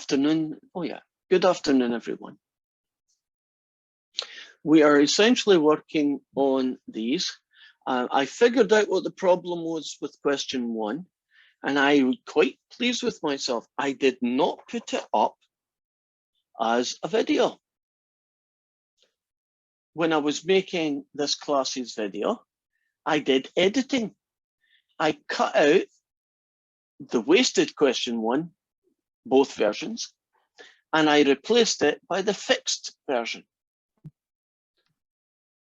afternoon. Oh yeah, good afternoon, everyone. We are essentially working on these. I figured out what the problem was with question 1, and I'm quite pleased with myself. I did not put it up as a video. When I was making this class's video, I did editing. I cut out the wasted question 1, both versions, and I replaced it by the fixed version.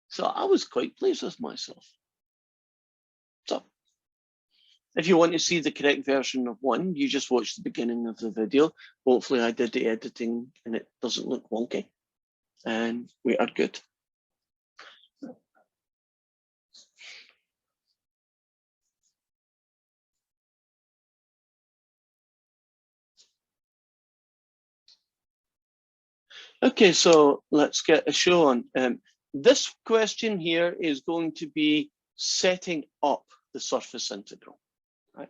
So I was quite pleased with myself. So if you want to see the correct version of 1, you just watch the beginning of the video. Hopefully I did the editing and it doesn't look wonky. And we are good. Okay, so let's get a show on. This question here is going to be setting up the surface integral. Right?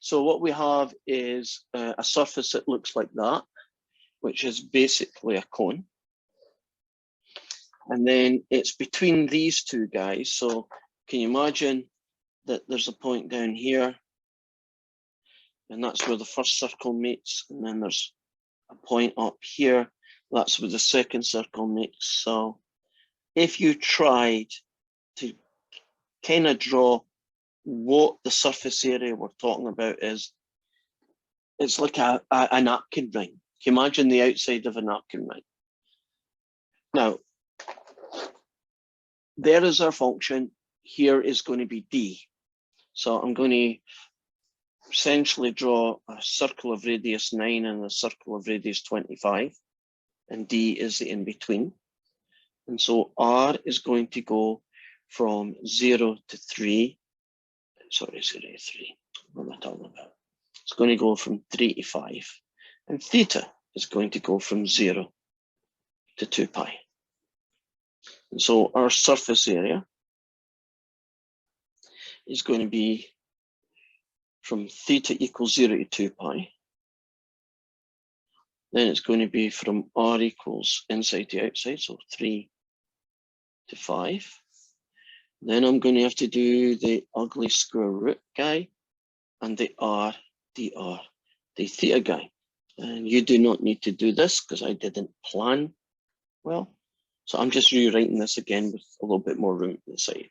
So what we have is a surface that looks like that, which is basically a cone. And then it's between these two guys. So can you imagine that there's a point down here, and that's where the first circle meets, and then there's a point up here, that's where the second circle meets. So if you tried to kind of draw what the surface area we're talking about is, it's like a napkin ring. Can you imagine the outside of a napkin ring? Now, there is our function. Here is going to be D. So I'm going to essentially draw a circle of radius 9 and a circle of radius 25, and D is the in-between. And so R is going to go from 0 to 3. Sorry, 0 to 3. What am I talking about? It's going to go from 3 to 5. And theta is going to go from 0 to 2 pi. And so our surface area is going to be from theta equals 0 to 2 pi. Then it's going to be from R equals inside to outside, so 3 to 5. Then I'm going to have to do the ugly square root guy and the R, dr, the theta guy. And you do not need to do this because I didn't plan well. So I'm just rewriting this again with a little bit more room to the side.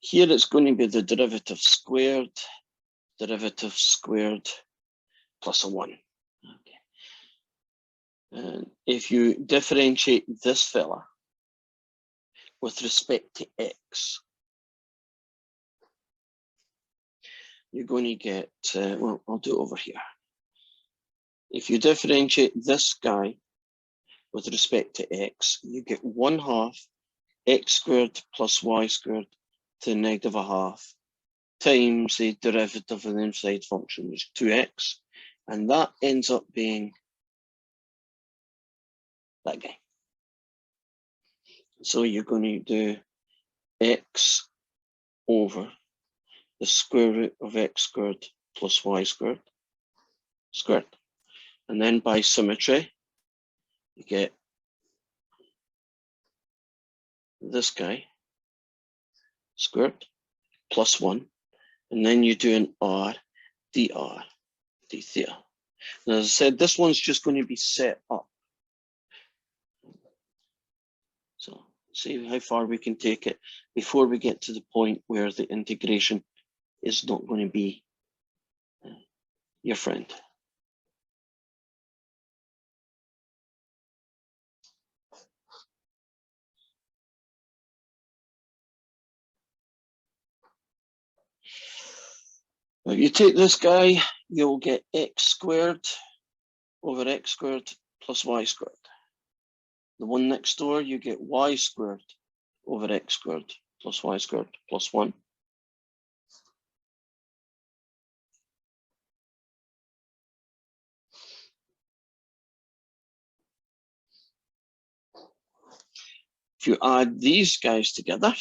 Here it's going to be the derivative squared plus a 1. Okay. And if you differentiate this fella with respect to x, you're going to get, well, I'll do it over here. If you differentiate this guy with respect to x, you get 1/2 x squared plus y squared to the negative 1/2 times the derivative of the inside function, which is 2x, and that ends up being that guy. So you're going to do x over the square root of x squared plus y squared, and then by symmetry, you get this guy squared plus 1, and then you do an r dr d theta. And as I said, this one's just going to be set up. So see how far we can take it before we get to the point where the integration is not going to be your friend. If you take this guy, you'll get x squared over x squared plus y squared. The one next door, you get y squared over x squared plus y squared plus 1. If you add these guys together,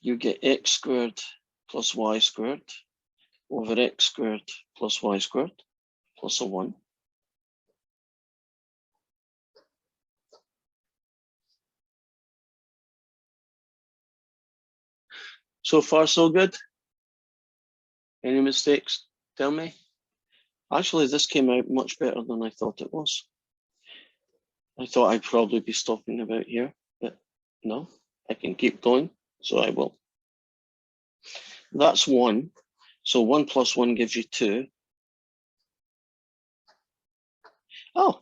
you get x squared plus y squared over x squared plus y squared plus a 1. So far, so good. Any mistakes? Tell me. Actually, this came out much better than I thought it was. I thought I'd probably be stopping about here, but no, I can keep going, so I will. That's 1. So 1 plus 1 gives you 2. Oh,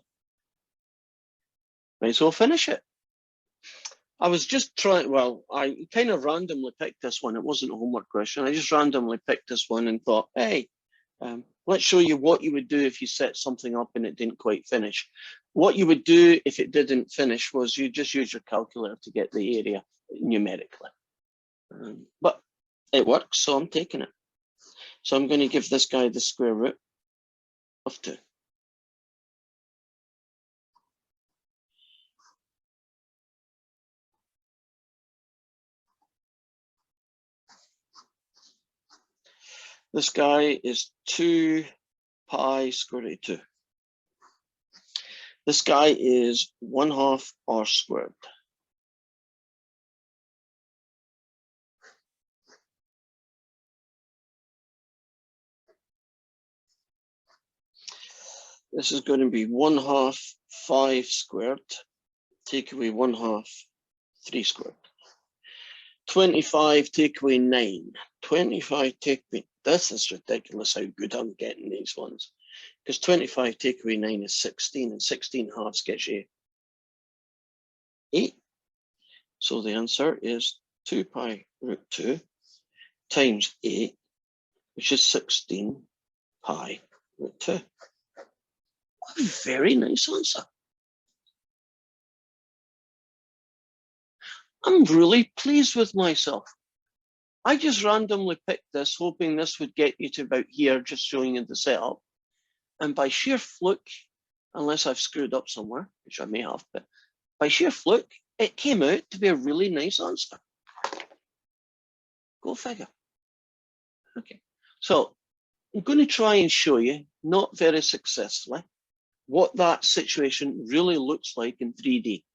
might as well finish it. I was just trying, well, I kind of randomly picked this one. It wasn't a homework question. I just randomly picked this one and thought, hey, let's show you what you would do if you set something up and it didn't quite finish. What you would do if it didn't finish was you just use your calculator to get the area numerically. But it works, so I'm taking it. So I'm going to give this guy the square root of 2. This guy is 2 pi square root of 2. This guy is 1/2 r squared. This is going to be 1/2 5 squared. Take away 1/2 3 squared. 25 take away 9. 25 take away, this is ridiculous how good I'm getting these ones. Because 25 take away 9 is 16, and 16 halves gets you 8. So the answer is 2 pi root 2 times 8, which is 16 pi root 2. A very nice answer. I'm really pleased with myself. I just randomly picked this, hoping this would get you to about here, just showing you the setup. And by sheer fluke, unless I've screwed up somewhere, which I may have, but by sheer fluke, it came out to be a really nice answer. Go figure. Okay, so I'm going to try and show you, not very successfully, what that situation really looks like in 3D.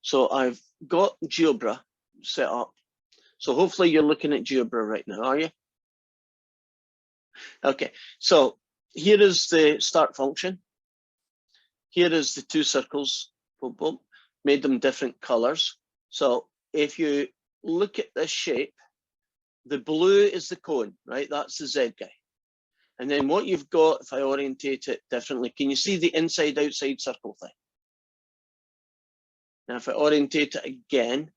So I've got GeoBra set up. So hopefully you're looking at GeoBra right now, are you? Okay, so here is the start function. Here is the 2 circles, boom, boom, made them different colors. So if you look at this shape, the blue is the cone, right? That's the Z guy. And then what you've got, if I orientate it differently, can you see the inside outside circle thing? Now, if I orientate it again,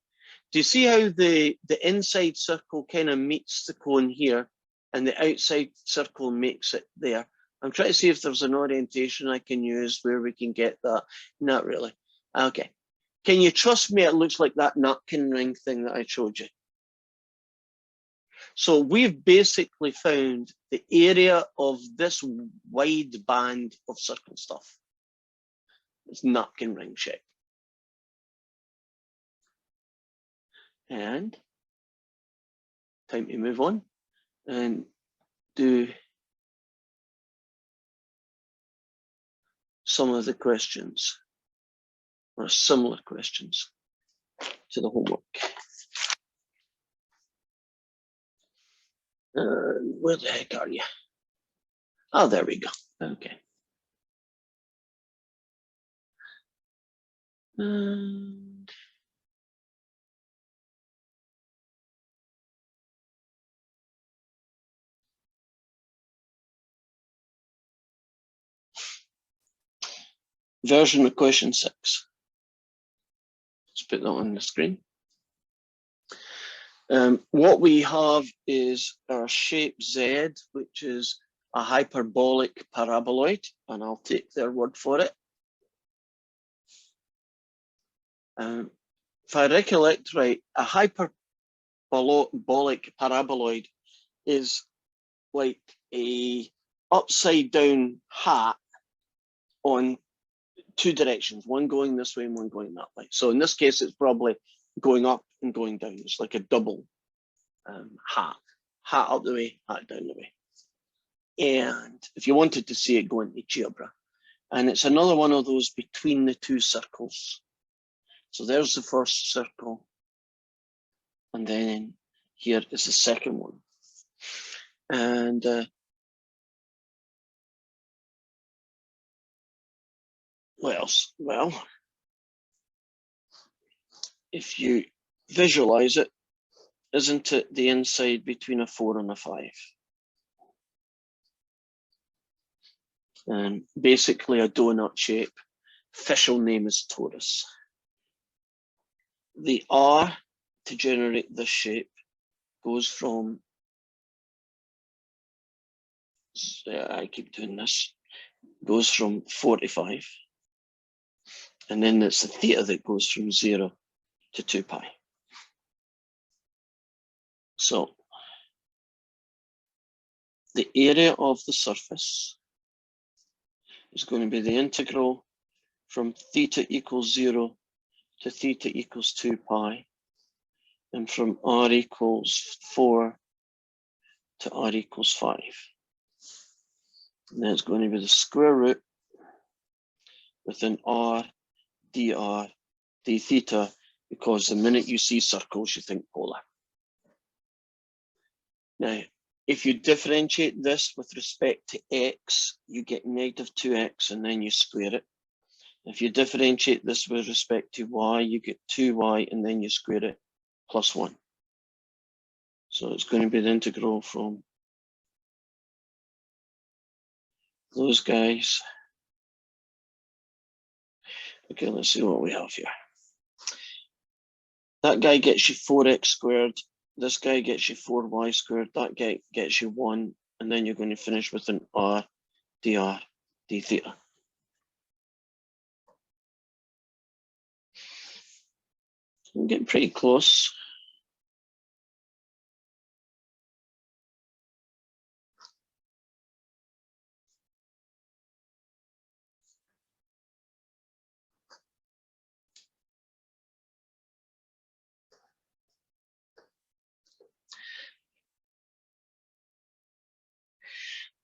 do you see how the inside circle kind of meets the cone here and the outside circle makes it there? I'm trying to see if there's an orientation I can use where we can get that. Not really. Okay. Can you trust me? It looks like that napkin ring thing that I showed you. So we've basically found the area of this wide band of circle stuff. It's napkin ring shape. And time to move on and do some of the questions, or similar questions to the homework. Where the heck are you? Oh, there we go. Okay. And version of question 6. Let's put that on the screen. What we have is our shape Z, which is a hyperbolic paraboloid, and I'll take their word for it. If I recollect right, a hyperbolic paraboloid is like a upside down hat on two directions, one going this way and one going that way. So in this case, it's probably going up and going down. It's like a double hat up the way, hat down the way. And if you wanted to see it, go into GeoBra. And it's another one of those between the two circles. So there's the first circle. And then here is the second one. And what else? Well, if you visualize it, isn't it the inside between a 4 and a 5? And basically a donut shape. Official name is torus. The R to generate this shape goes from, I keep doing this, goes from 45. And then it's the theta that goes from 0 to 2 pi. So the area of the surface is going to be the integral from theta equals 0 to theta equals 2 pi, and from r equals 4 to r equals 5. And then it's going to be the square root within r dr d theta, because the minute you see circles, you think polar. Now, if you differentiate this with respect to x, you get negative 2x and then you square it. If you differentiate this with respect to y, you get 2y and then you square it plus 1. So it's going to be the integral from those guys. Okay, let's see what we have here. That guy gets you 4x squared. This guy gets you 4y squared. That guy gets you 1. And then you're going to finish with an r dr d theta. I'm getting pretty close.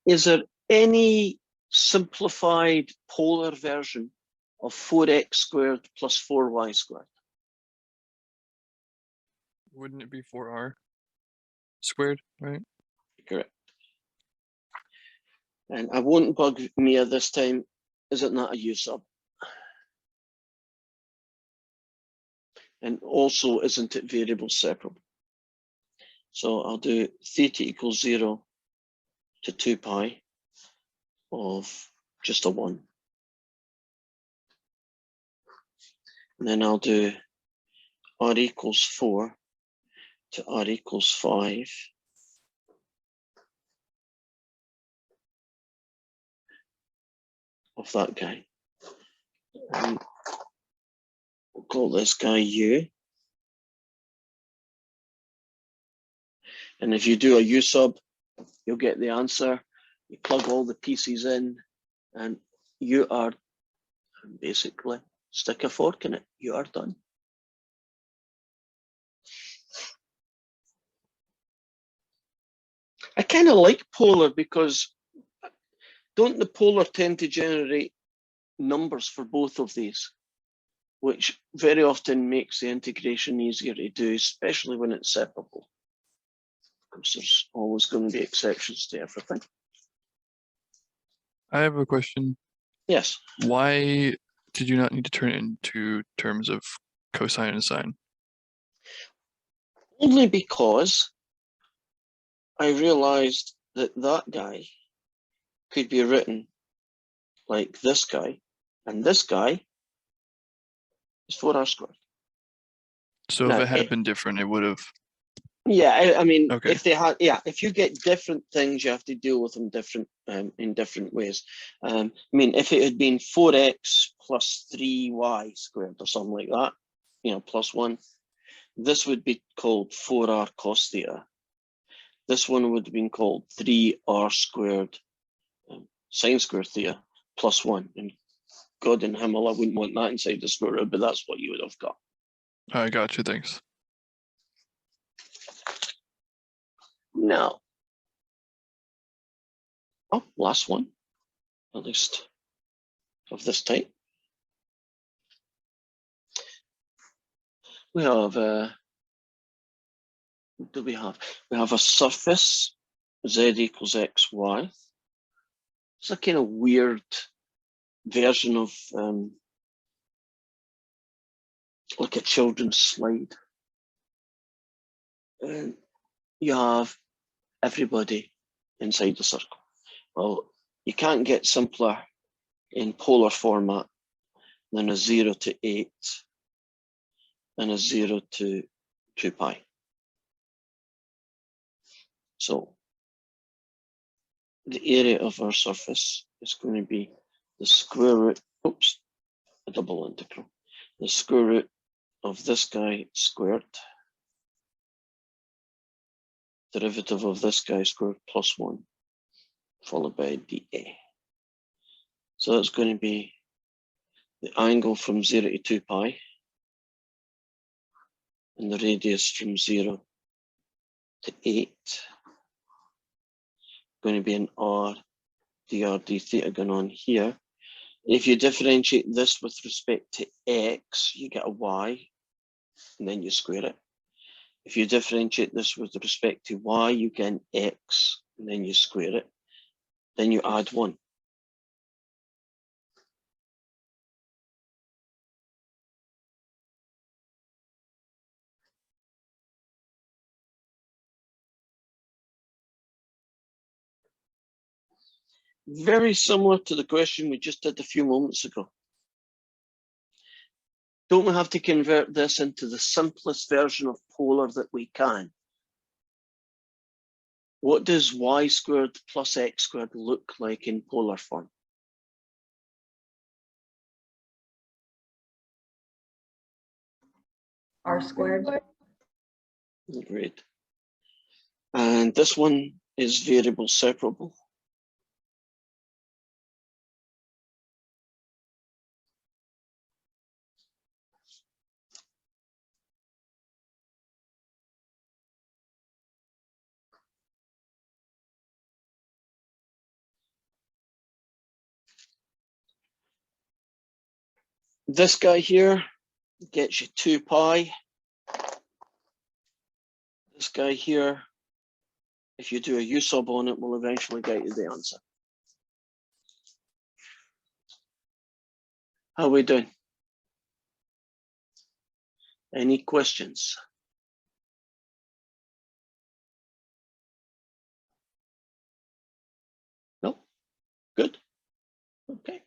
Is there any simplified polar version of 4x squared plus 4y squared? Wouldn't it be 4r squared, right? Correct. And I won't bug Mia this time. Is it not a U sub? And also, isn't it variable separable? So I'll do theta equals 0 to 2 pi of just a 1. And then I'll do r equals 4 to r equals 5 of that guy. And we'll call this guy U. And if you do a U sub, you'll get the answer. You plug all the pieces in and you are basically stick a fork in it. You are done. I kind of like polar because don't the polar tend to generate numbers for both of these, which very often makes the integration easier to do, especially when it's separable. Of course, there's always going to be exceptions to everything. I have a question. Yes. Why did you not need to turn it into terms of cosine and sine? Only because I realized that that guy could be written like this guy, and this guy is 4r squared. So Now, if it had been different, it would have. Yeah, I mean, Okay. if they had, yeah, if you get different things, you have to deal with them different in different ways. I mean, if it had been 4x plus 3y squared or something like that, you know, plus 1, this would be called 4r cos theta. This one would have been called 3r squared sine squared theta plus 1. And God in Himmel, I wouldn't want that inside the square root, but that's what you would have got. I got you, thanks. Now, oh, last one, at least of this type. We have, what do we have? We have a surface, z equals xy. It's a kind of weird version of like a children's slide. And you have everybody inside the circle. Well, you can't get simpler in polar format than a 0 to 8 and a 0 to 2 pi. So the area of our surface is going to be the square root, oops, a double integral, the square root of this guy squared, derivative of this guy squared plus 1, followed by dA. So it's going to be the angle from 0 to 2 pi and the radius from 0 to 8. Going to be an r dr d theta going on here. If you differentiate this with respect to x, you get a y, and then you square it. If you differentiate this with respect to y, you get an x, and then you square it. Then you add 1. Very similar to the question we just did a few moments ago. Don't we have to convert this into the simplest version of polar that we can? What does y squared plus x squared look like in polar form? R squared. Great. And this one is variable separable. This guy here gets you 2 pi. This guy here, if you do a U sub on it, will eventually get you the answer. How are we doing? Any questions? No? Good. Okay.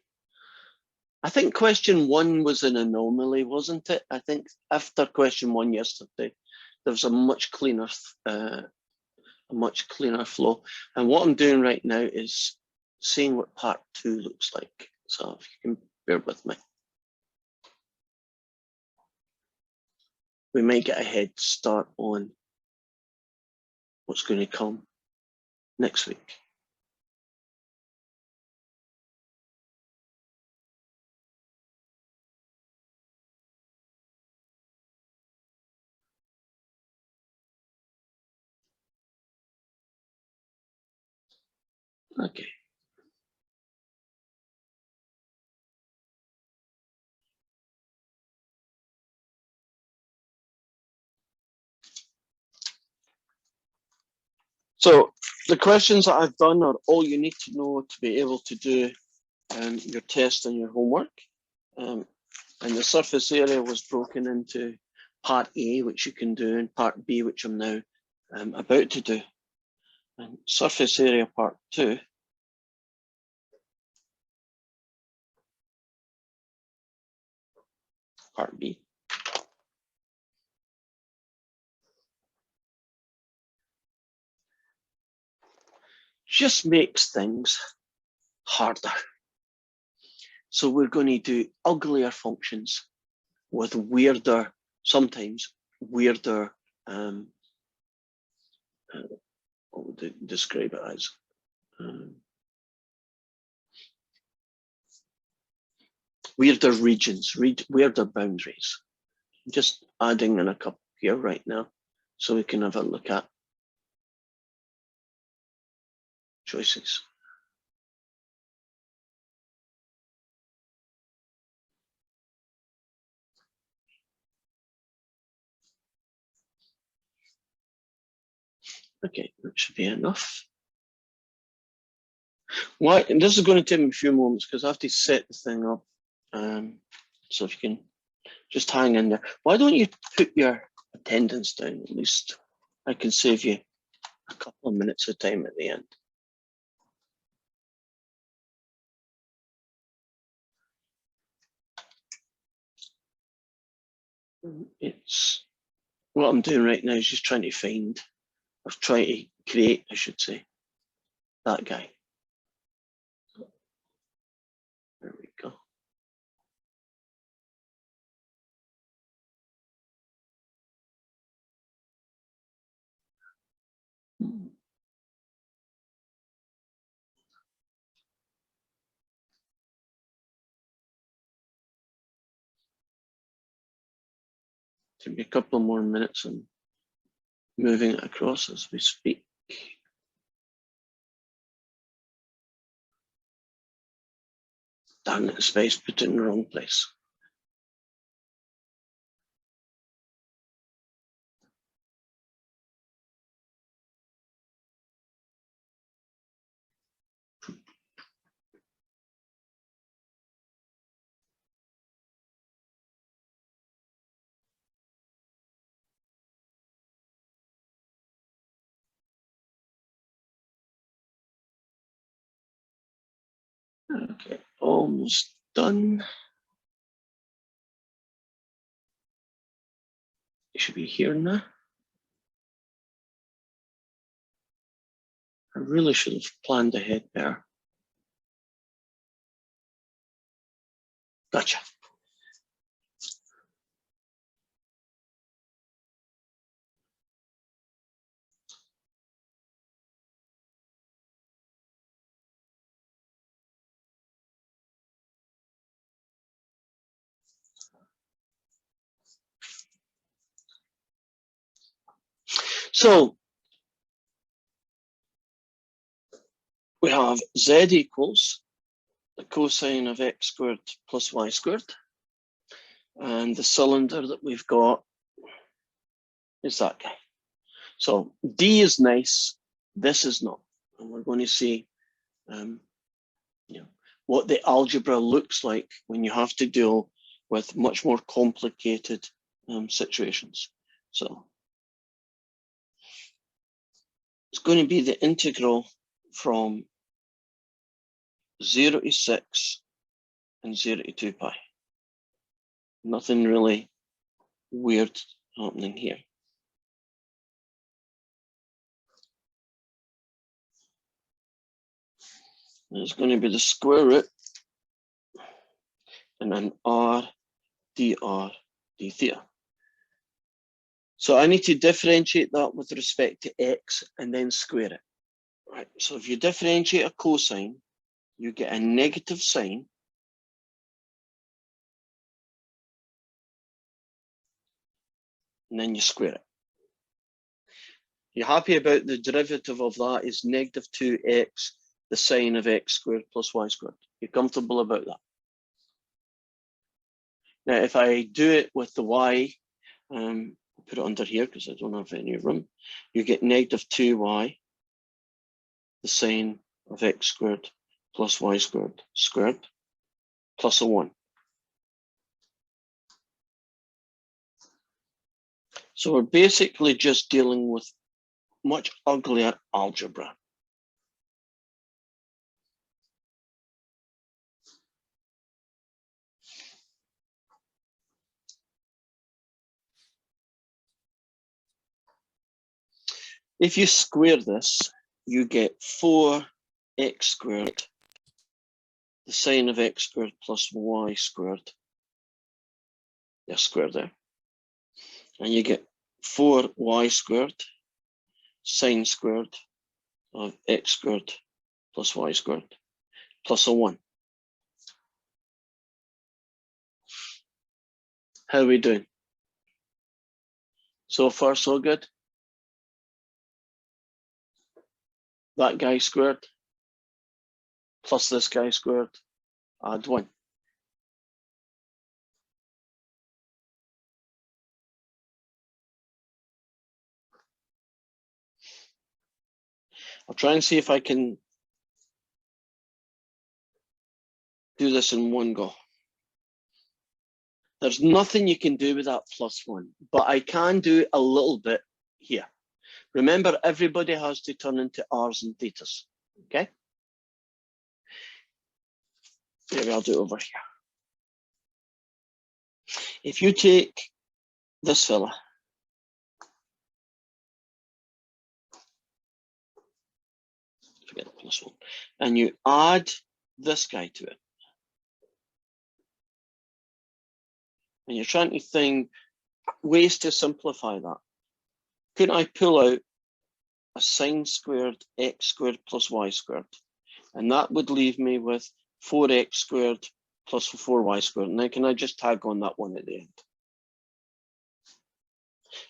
I think question 1 was an anomaly, wasn't it? I think after question 1 yesterday, there was a much cleaner flow. And what I'm doing right now is seeing what part 2 looks like. So if you can bear with me. We may get a head start on what's going to come next week. Okay. So the questions that I've done are all you need to know to be able to do your test and your homework. And the surface area was broken into part A, which you can do, and part B, which I'm now about to do. And surface area part 2. Part B. Just makes things harder. So we're going to do uglier functions with weirder, sometimes weirder, what would they describe it as? weirder regions, weirder boundaries. I'm just adding in a couple here right now so we can have a look at choices. Okay, that should be enough. Why? And this is going to take me a few moments because I have to set the thing up. So if you can just hang in there. Why don't you put your attendance down at least? I can save you a couple of minutes of time at the end. It's what I'm doing right now is just trying to find, or try to create, I should say, that guy. There we go. Take me a couple more minutes and moving it across as we speak. Darn it, space put it in the wrong place. Okay, almost done. It should be here now. I really should have planned ahead there. Gotcha. So we have z equals the cosine of x squared plus y squared. And the cylinder that we've got is that guy. So D is nice, this is not. And we're going to see what the algebra looks like when you have to deal with much more complicated situations. So it's going to be the integral from 0 to 6 and 0 to 2 pi. Nothing really weird happening here. And it's going to be the square root and then r dr d theta. So I need to differentiate that with respect to x and then square it. Right. So if you differentiate a cosine, you get a negative sign. And then you square it. You're happy about the derivative of that is negative 2x, the sine of x squared plus y squared. You're comfortable about that? Now, if I do it with the y, I'll put it under here because I don't have any room, you get negative 2y, the sine of x squared plus y squared, plus a 1. So we're basically just dealing with much uglier algebra. If you square this, you get 4x squared, the sine of x squared plus y squared, the square there. And you get 4y squared, sine squared of x squared plus y squared, plus a 1. How are we doing? So far, so good. That guy squared plus this guy squared, add 1. I'll try and see if I can do this in one go. There's nothing you can do with that +1, but I can do a little bit here. Remember, everybody has to turn into R's and thetas, okay? Maybe I'll do it over here. If you take this fella, forget the +1, and you add this guy to it, and you're trying to think ways to simplify that. Couldn't I pull out a sine squared x squared plus y squared? And that would leave me with 4x squared plus 4y squared. Now, can I just tag on that 1 at the end?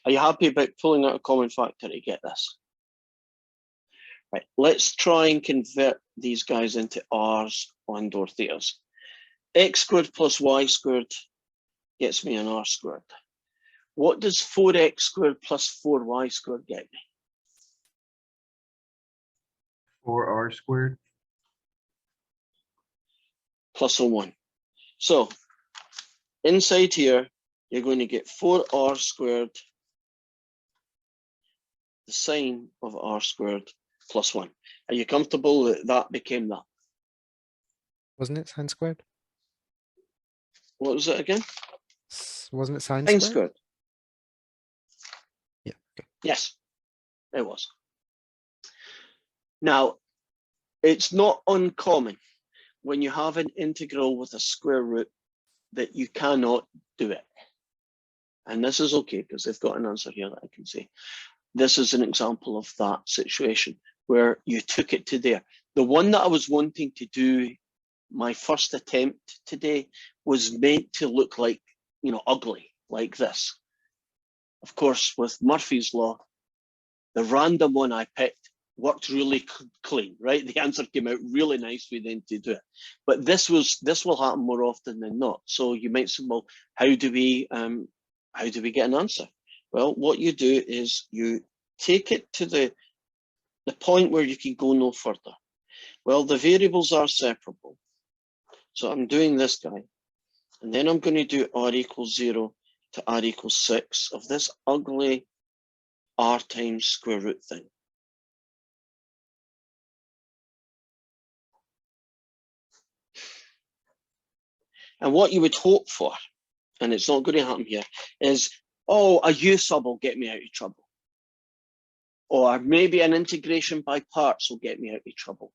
Are you happy about pulling out a common factor to get this? Right, let's try and convert these guys into R's and or thetas. X squared plus y squared gets me an R squared. What does 4x squared plus 4y squared get me? 4r squared. Plus a 1. So inside here, you're going to get 4r squared, the sine of r squared plus 1. Are you comfortable that that became that? Wasn't it sine squared? What was it again? Wasn't it sine Sine squared? squared. Yeah. Okay. Yes, it was. Now, it's not uncommon when you have an integral with a square root that you cannot do it. And this is okay because they've got an answer here that I can see. This is an example of that situation where you took it to there. The one that I was wanting to do, my first attempt today, was meant to look like, you know, ugly, like this. Of course, with Murphy's Law, the random one I picked worked really clean, right? The answer came out really nicely then to do it. But this will happen more often than not. So you might say, well, how do we get an answer? Well, what you do is you take it to the point where you can go no further. Well, the variables are separable. So I'm doing this guy, and then I'm going to do r equals 0 to r equals 6 of this ugly r times square root thing. And what you would hope for, and it's not going to happen here, is, oh, a u sub will get me out of trouble. Or maybe an integration by parts will get me out of trouble.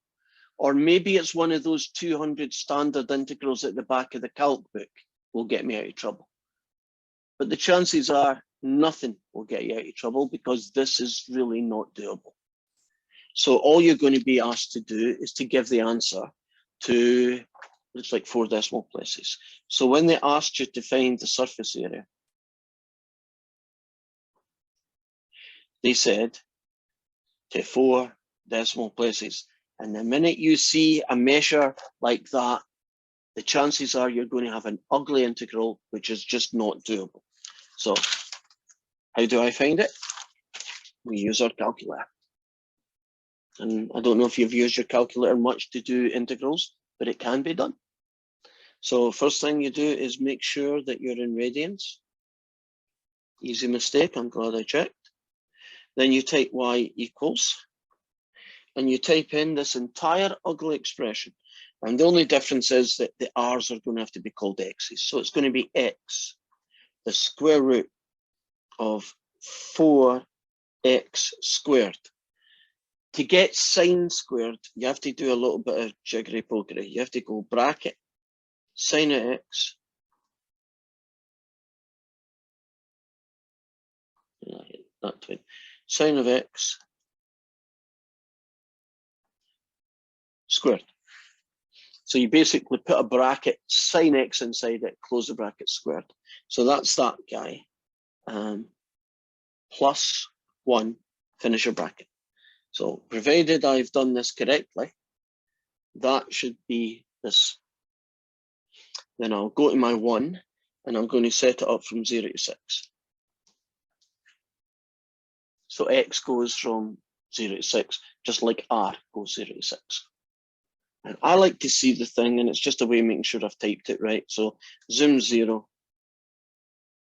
Or maybe it's one of those 200 standard integrals at the back of the calc book will get me out of trouble. But the chances are nothing will get you out of trouble because this is really not doable. So all you're going to be asked to do is to give the answer to, looks like 4 decimal places. So when they asked you to find the surface area, they said to 4 decimal places. And the minute you see a measure like that, the chances are you're going to have an ugly integral, which is just not doable. So how do I find it? We use our calculator. And I don't know if you've used your calculator much to do integrals, but it can be done. So first thing you do is make sure that you're in radians. Easy mistake, I'm glad I checked. Then you type y equals, and you type in this entire ugly expression. And the only difference is that the r's are going to have to be called x's. So it's going to be x, the square root of 4x squared. To get sine squared, you have to do a little bit of jiggery pokery. You have to go bracket sine of x sine of x squared. So you basically put a bracket, sine x inside it, close the bracket squared. So that's that guy. Plus 1, finish your bracket. So provided I've done this correctly, that should be this. Then I'll go to my 1 and I'm going to set it up from 0 to 6. So x goes from 0 to 6, just like r goes 0 to 6. And I like to see the thing, and it's just a way of making sure I've typed it right. So zoom 0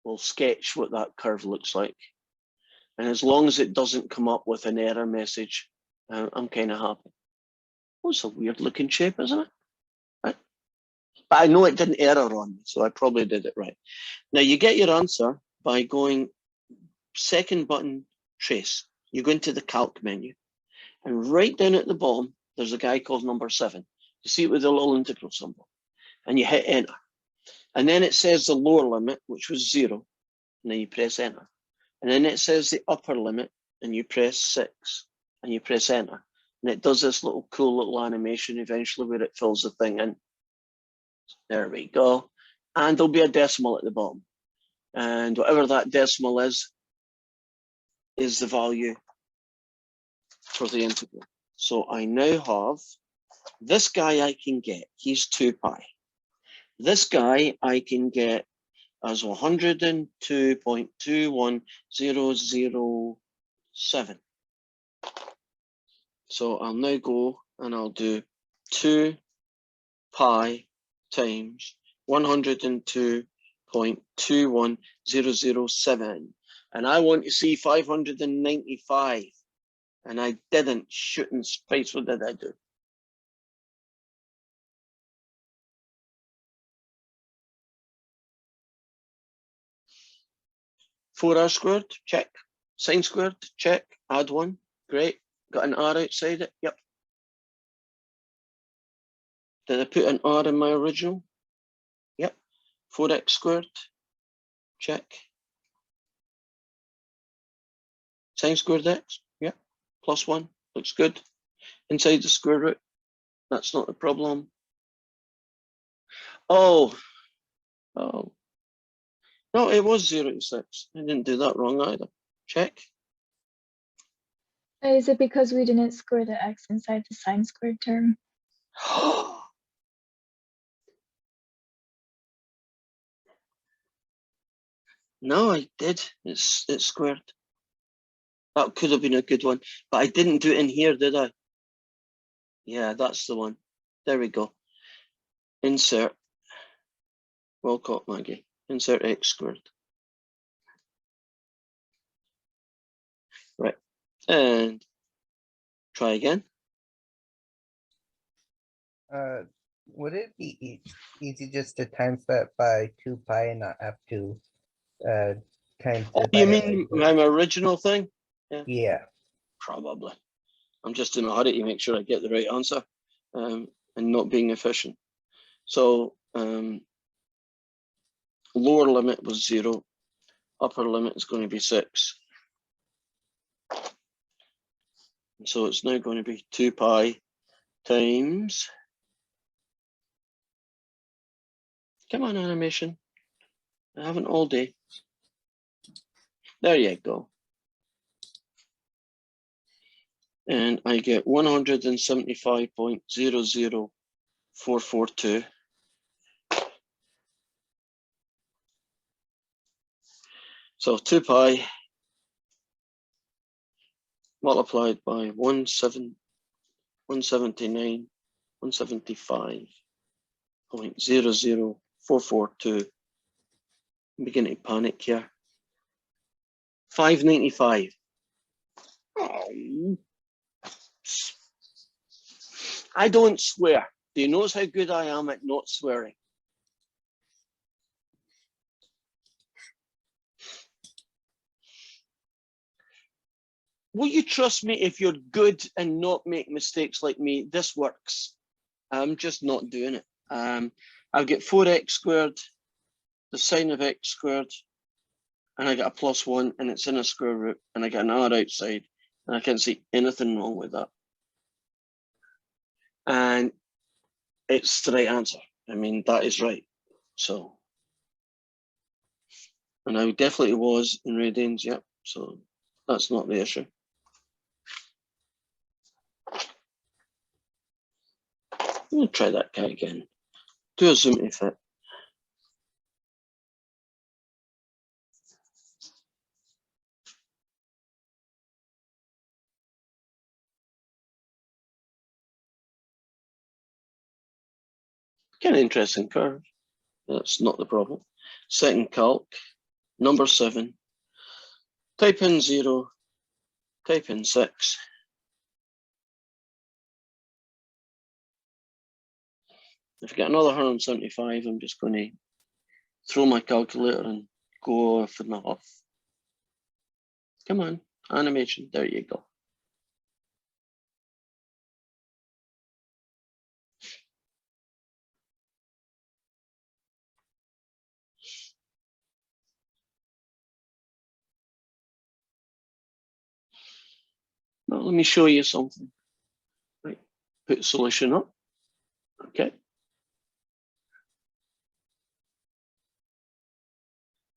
will sketch what that curve looks like. And as long as it doesn't come up with an error message, I'm kind of happy. Oh, it's a weird looking shape, isn't it? Right. But I know it didn't error on me, so I probably did it right. Now you get your answer by going second button, trace. You go into the calc menu, and right down at the bottom, there's a guy called number 7. You see it with the little integral symbol, and you hit enter. And then it says the lower limit, which was 0, and then you press enter. And then it says the upper limit, and you press 6, and you press enter. And it does this little cool little animation eventually where it fills the thing in. There we go. And there'll be a decimal at the bottom. And whatever that decimal is the value for the integral. So I now have this guy I can get, he's 2 pi. This guy I can get as 102.21007. So I'll now go and I'll do 2 pi times 102.21007. And I want to see 595. And I didn't. Shooting space, what did I do? Four r squared, check. Sine squared, check. Add 1, great. Got an r outside it, yep. Did I put an r in my original? Yep. 4x squared, check. Sine squared x, yep. Plus 1, looks good. Inside the square root, that's not a problem. Oh. No, it was 0 to 6. I didn't do that wrong either. Check. Is it because we didn't square the x inside the sine squared term? No, I did. It's squared. That could have been a good one, but I didn't do it in here, did I? Yeah, that's the one. There we go. Insert. Well caught, Maggie. Insert x squared. Right. And try again. Would it be easy just to times that by 2 pi and not have to times Oh, it by you a mean regular? my original thing? Yeah. Probably. I'm just in a hurry to make sure I get the right answer and not being efficient. So lower limit was 0. Upper limit is going to be 6. So it's now going to be 2 pi times. Come on, animation. I haven't all day. There you go. And I get 175.00442. So 2 pi multiplied by 175.00442. I'm beginning to panic here. 595. Oh. I don't swear. Do you notice how good I am at not swearing? Will you trust me if you're good and not make mistakes like me? This works. I'm just not doing it. I'll get 4x squared, the sine of x squared, and I get a plus 1, and it's in a square root, and I get an r outside, and I can't see anything wrong with that. And it's the right answer. I mean, that is right. So, and I definitely was in radians, yep. So that's not the issue. We'll try that guy again. Do a zoom to fit. Kind of interesting curve. That's not the problem. Second calc, number 7. Type in 0, type in 6. If I get another 175, I'm just going to throw my calculator and go off in the huff. Come on, animation, there you go. Now, let me show you something. Right, put solution up. Okay.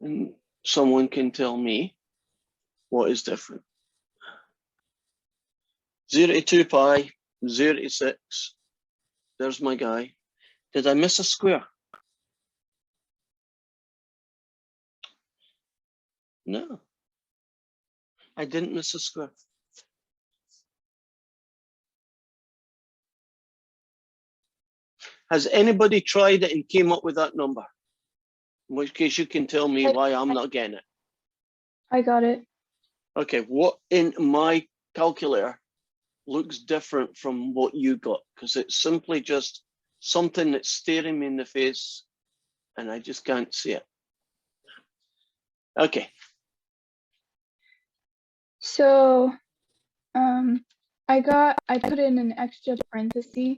And someone can tell me what is different. 0 to 2 pi, 0 to 6. There's my guy. Did I miss a square? No. I didn't miss a square. Has anybody tried it and came up with that number? In which case you can tell me why I'm not getting it. I got it. Okay, what in my calculator looks different from what you got? Because it's simply just something that's staring me in the face and I just can't see it. Okay. So I put in an extra parenthesis.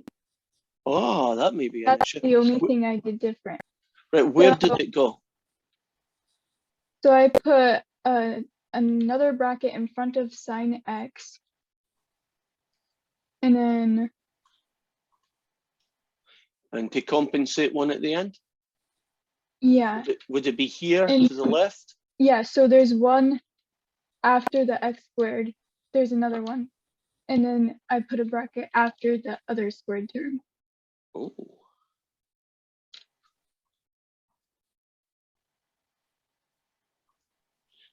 Oh, that may be an That's issue. the only thing I did different. Right, where So- did it go? So I put another bracket in front of sine x. And then, And to compensate one at the end? yeah, Would it be here And- to the left? yeah, so there's one after the x squared, there's another one. And then I put a bracket after the other squared term. Oh.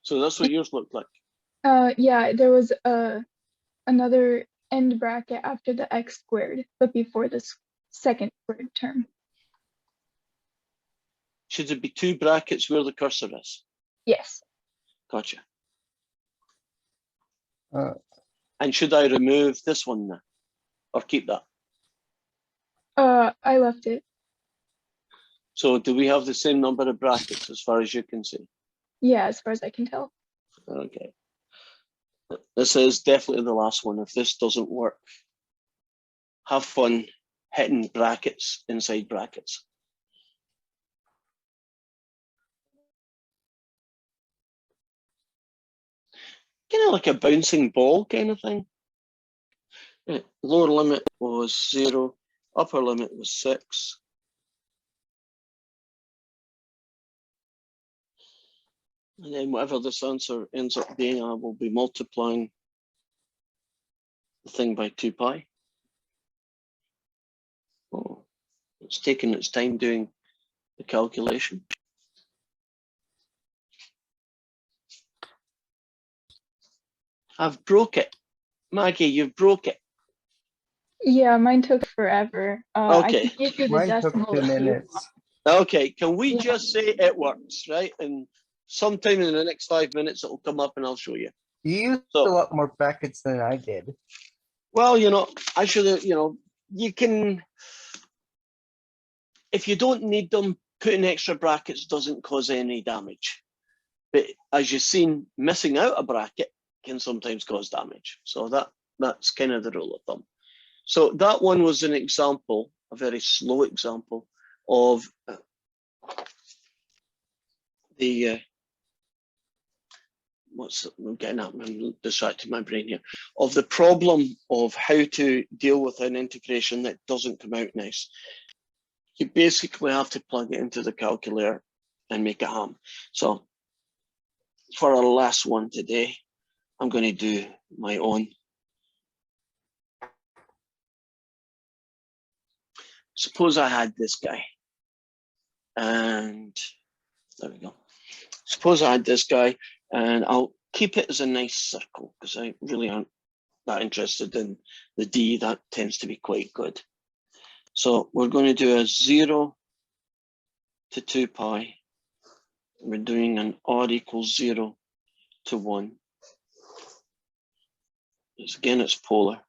So that's what yours looked like. Yeah, there was another end bracket after the x squared, but before the second squared term. Should there be 2 brackets where the cursor is? Yes. Gotcha. Uh, And should I remove this one now? Or keep that? I left it. So do we have the same number of brackets as far as you can see? Yeah, as far as I can tell. Okay. This is definitely the last one. If this doesn't work, have fun hitting brackets inside brackets. Kind of like a bouncing ball kind of thing. Right. Lower limit was 0, upper limit was 6. And then whatever this answer ends up being, I will be multiplying the thing by 2 pi. Oh, it's taking its time doing the calculation. I've broke it. Maggie, you've broke it. Yeah, mine took forever. I Okay. can give you the Mine took decimal 2 if you minutes. want. Okay, can we Yeah. just say it works, right? And sometime in the next 5 minutes, it'll come up and I'll show you. You used So- a lot more brackets than I did. Well, I should have, you can, if you don't need them, putting extra brackets doesn't cause any damage. But as you've seen, missing out a bracket can sometimes cause damage. So that's kind of the rule of thumb. So that one was an example, a very slow example of the, I'm getting at, I'm distracting my brain here, of the problem of how to deal with an integration that doesn't come out nice. you basically have to plug it into the calculator and make it ham. So for our last one today, I'm going to do my own. Suppose I had this guy, and there we go. Suppose I had this guy, and I'll keep it as a nice circle because I really aren't that interested in the D. That tends to be quite good. So we're going to do a 0 to 2 pi. We're doing an R equals 0 to 1. Again, it's polar.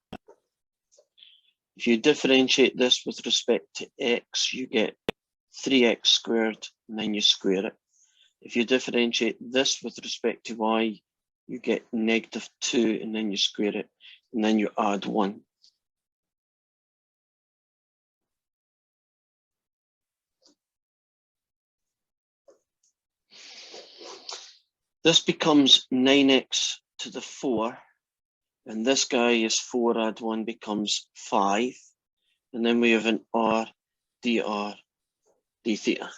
If you differentiate this with respect to x, you get 3x squared, and then you square it. If you differentiate this with respect to y, you get -2, and then you square it, and then you add 1. This becomes 9x to the 4, and this guy is 4 add 1 becomes 5, and then we have an r dr d theta.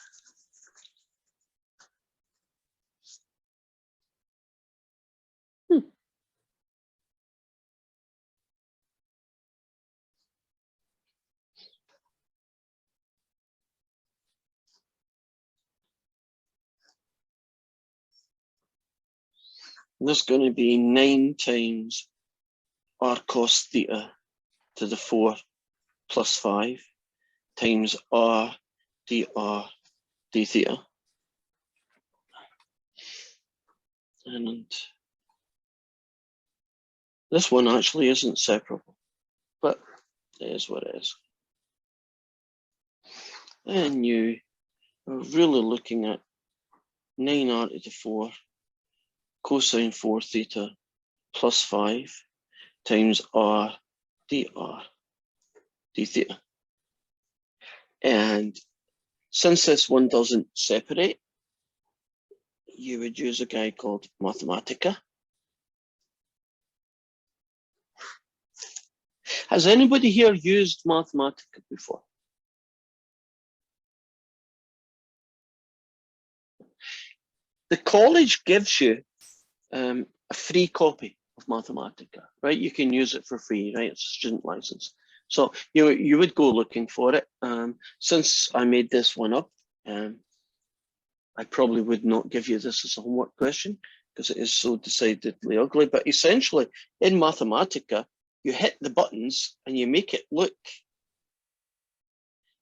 This is going to be 9 times r cos theta to the 4 plus 5 times r dr d theta. And this one actually isn't separable, but it is what it is. And you are really looking at 9r to the 4 cosine 4 theta plus 5 times r dr d theta. And since this one doesn't separate, you would use a guy called Mathematica. Has anybody here used Mathematica before? The college gives you a free copy of Mathematica, right? You can use it for free, right? It's a student license. So you would go looking for it. Since I made this one up, I probably would not give you this as a homework question because it is so decidedly ugly. But essentially, in Mathematica, you hit the buttons and you make it look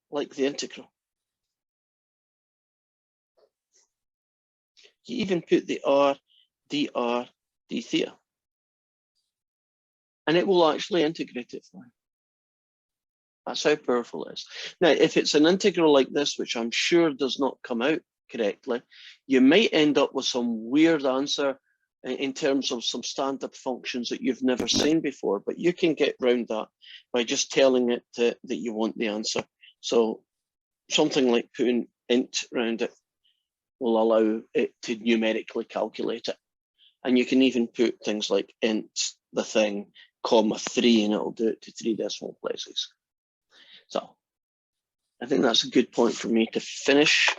like the integral. You even put the r dr d theta, and it will actually integrate it for you. That's how powerful it is. Now, if it's an integral like this, which I'm sure does not come out correctly, you might end up with some weird answer in terms of some standard functions that you've never seen before, but you can get around that by just telling it that you want the answer. So something like putting int around it will allow it to numerically calculate it. And you can even put things like int the thing, comma 3, and it'll do it to 3 decimal places. So I think that's a good point for me to finish.